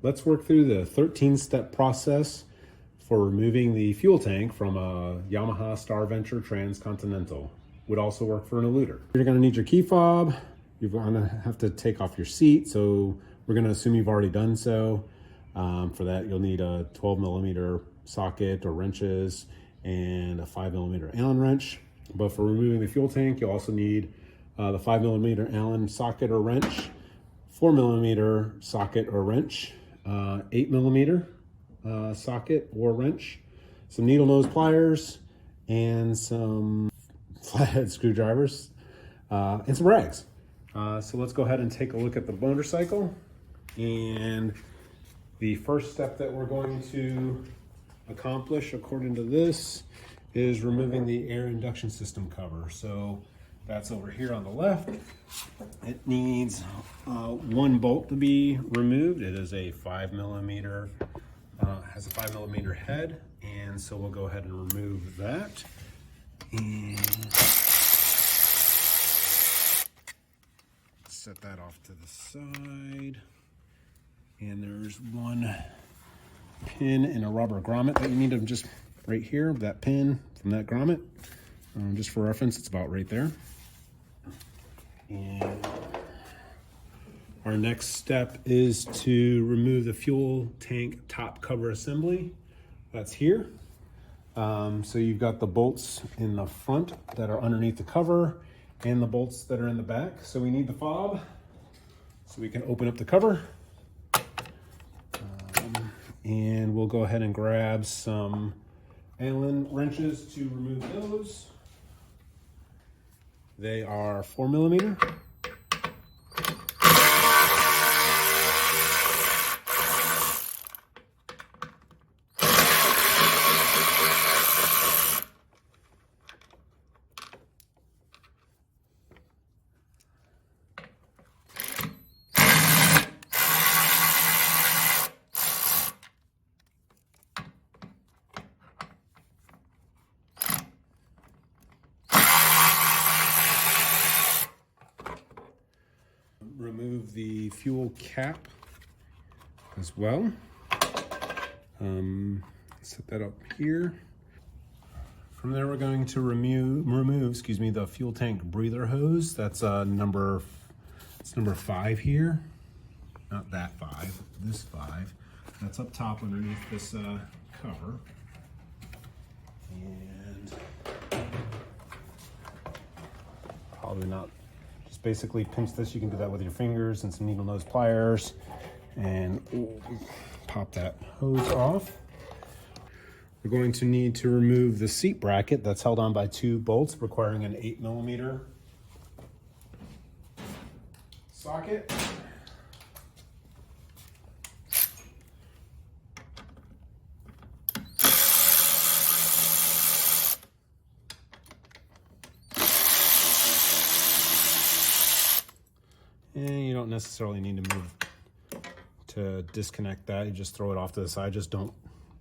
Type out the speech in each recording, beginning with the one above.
Let's work through the 13-step process for removing the fuel tank from a Yamaha Star Venture Transcontinental. Would also work for an Eluder. You're gonna need your key fob. You're gonna have to take off your seat, so we're gonna assume you've already done so. For that, you'll need a 12mm socket or wrenches and a 5mm Allen wrench. But for removing the fuel tank, you'll also need the 5mm Allen socket or wrench, 4mm socket or wrench, 8mm socket or wrench, some needle nose pliers, and some flathead screwdrivers, and some rags. So let's go ahead and take a look at the motorcycle. And the first step that we're going to accomplish, according to this, is removing the air induction system cover. So that's over here on the left. It needs one bolt to be removed. It is a 5mm, has a 5mm head, and so we'll go ahead and remove that. And set that off to the side. And there's one pin in a rubber grommet that you need to just right here, that pin from that grommet. Just for reference, it's about right there. And our next step is to remove the fuel tank top cover assembly. That's here. So you've got the bolts in the front that are underneath the cover and the bolts that are in the back. So we need the fob so we can open up the cover. And we'll go ahead and grab some Allen wrenches to remove those. They are 4mm. Remove the fuel cap as well. Set that up here. From there, we're going to remove the fuel tank breather hose. That's number 5 here. Not that 5, this 5. That's up top underneath this cover. And probably not. Just basically pinch this. You can do that with your fingers and some needle nose pliers, and pop that hose off. We're going to need to remove the seat bracket that's held on by 2 bolts, requiring an 8mm socket. And you don't necessarily need to move to disconnect that. You just throw it off to the side. Just don't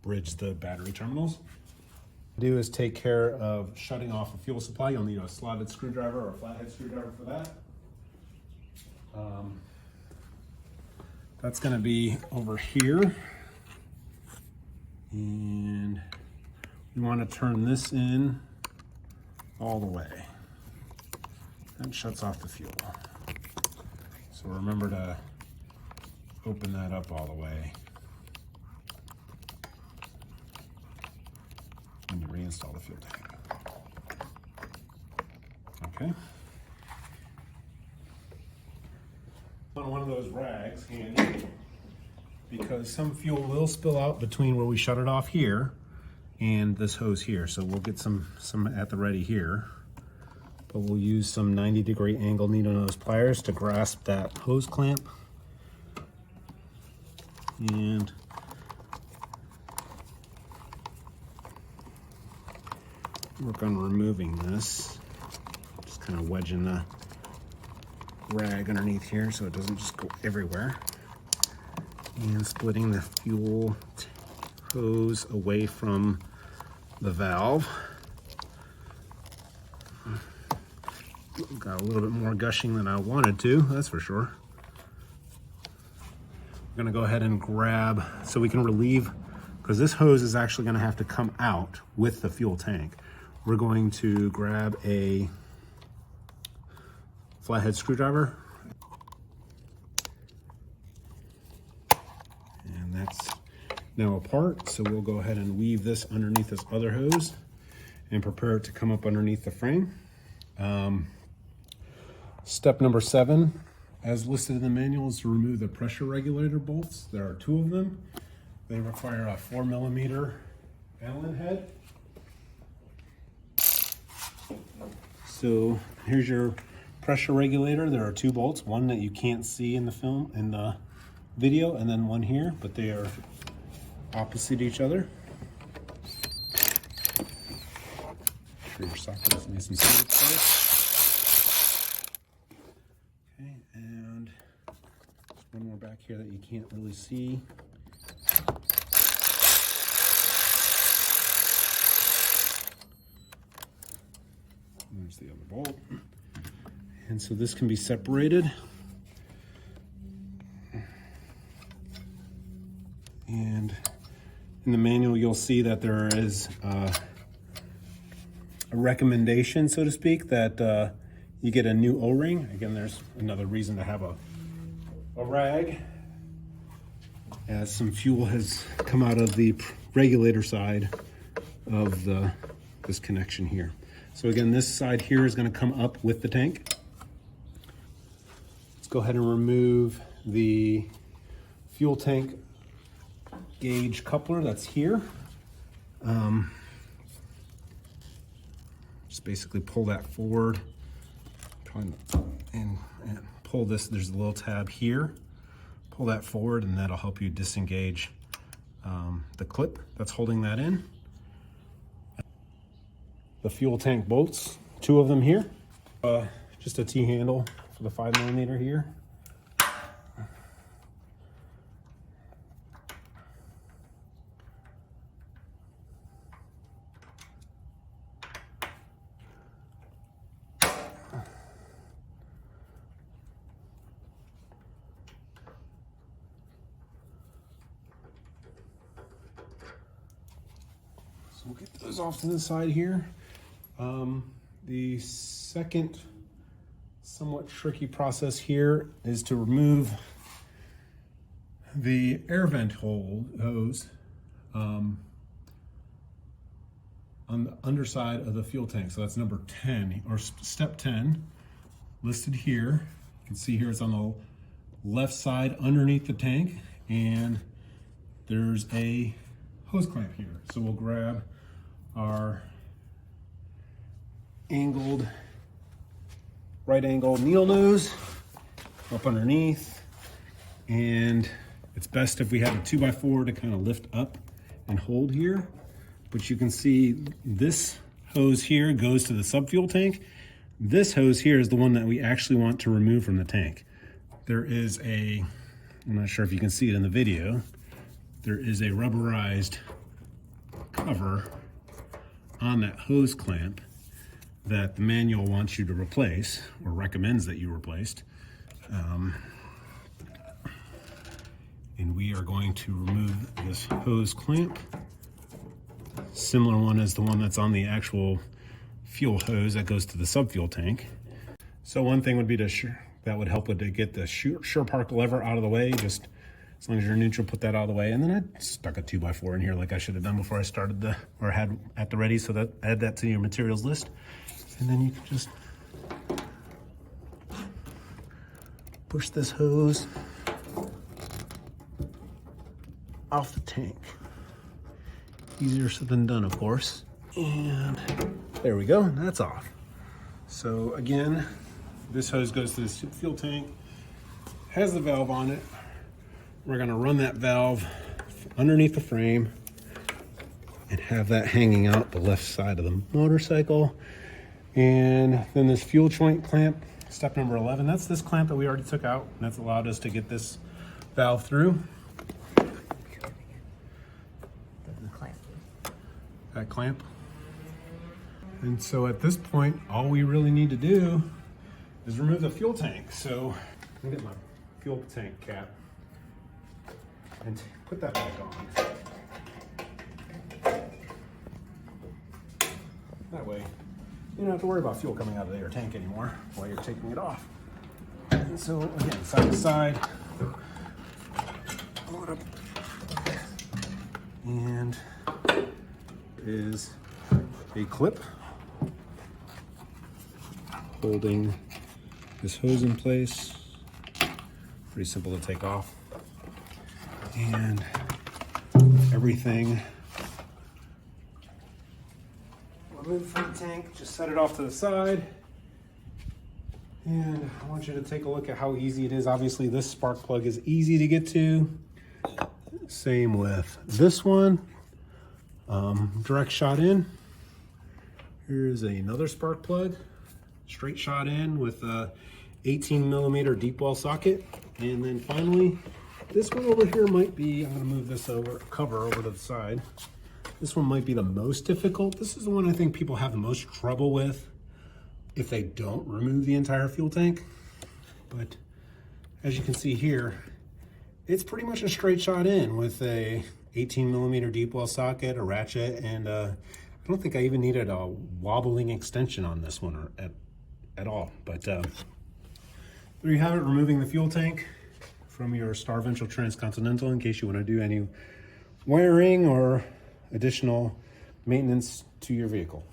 bridge the battery terminals. What you do is take care of shutting off a fuel supply. You'll need a slotted screwdriver or a flathead screwdriver for that. That's going to be over here. And you want to turn this in all the way. That shuts off the fuel. So remember to open that up all the way when you reinstall the fuel tank. Okay. On one of those rags handy, because some fuel will spill out between where we shut it off here and this hose here. So we'll get some at the ready here. But we'll use some 90-degree angle needle nose pliers to grasp that hose clamp. And work on removing this. Just kind of wedging the rag underneath here so it doesn't just go everywhere. And splitting the fuel hose away from the valve. Got a little bit more gushing than I wanted to, that's for sure. We're gonna go ahead and grab, so we can relieve, because this hose is actually gonna have to come out with the fuel tank. We're going to grab a flathead screwdriver. And that's now apart, so we'll go ahead and weave this underneath this other hose and prepare it to come up underneath the frame. Step number 7, as listed in the manual, is to remove the pressure regulator bolts. There are 2 of them. They require a 4mm Allen head. So here's your pressure regulator. There are 2 bolts, one that you can't see in the video, and then one here, but they are opposite each other. Make sure your socket is nice and seated first. Okay, and there's one more back here that you can't really see. There's the other bolt. And so this can be separated. And in the manual, you'll see that there is a recommendation, so to speak, that you get a new O-ring. Again, there's another reason to have a rag, as some fuel has come out of the regulator side of this connection here. So again, this side here is going to come up with the tank. Let's go ahead and remove the fuel tank gauge coupler that's here. Just basically pull that forward and pull this. There's a little tab here. Pull that forward, and that'll help you disengage the clip that's holding that in. The fuel tank bolts, 2 of them here. Just a T-handle for the 5mm here. So we'll get those off to the side here. The second somewhat tricky process here is to remove the air vent hose on the underside of the fuel tank. So that's number 10, or step 10, listed here. You can see here it's on the left side underneath the tank, and there's a hose clamp here. So we'll grab our right angled needle nose up underneath, and it's best if we have a 2x4 to kind of lift up and hold here. But you can see this hose here goes to the subfuel tank. This hose here is the one that we actually want to remove from the tank. There is I'm not sure if you can see it in the video, there is a rubberized cover on that hose clamp that the manual wants you to replace, or recommends that you replaced. And we are going to remove this hose clamp. Similar one as the one that's on the actual fuel hose that goes to the subfuel tank. So one thing would be that would help with to get the SurePark lever out of the way. Just as long as you're neutral, put that out of the way. And then I stuck a 2x4 in here like I should have done before I started or had at the ready, so that add that to your materials list. And then you can just push this hose off the tank. Easier said than done, of course. And there we go, that's off. So again, this hose goes to the fuel tank, has the valve on it. We're gonna run that valve underneath the frame and have that hanging out the left side of the motorcycle. And then this fuel joint clamp, step number 11, that's this clamp that we already took out, and that's allowed us to get this valve through. That clamp. And so at this point, all we really need to do is remove the fuel tank. So I'm gonna get my fuel tank cap. and put that back on. That way, you don't have to worry about fuel coming out of your tank anymore while you're taking it off. And so again, side to side, load up, and is a clip holding this hose in place. Pretty simple to take off. And everything removed from the tank, just set it off to the side. And I want you to take a look at how easy it is. Obviously this spark plug is easy to get to. Same with this one. Direct shot in. Here's another spark plug. Straight shot in with a 18mm deep well socket. And then finally, this one over here might be, I'm gonna move this cover over to the side. This one might be the most difficult. This is the one I think people have the most trouble with if they don't remove the entire fuel tank. But as you can see here, it's pretty much a straight shot in with a 18mm deep well socket, a ratchet, and I don't think I even needed a wobbling extension on this one at all. But there you have it, removing the fuel tank from your Star Venture Transcontinental in case you want to do any wiring or additional maintenance to your vehicle.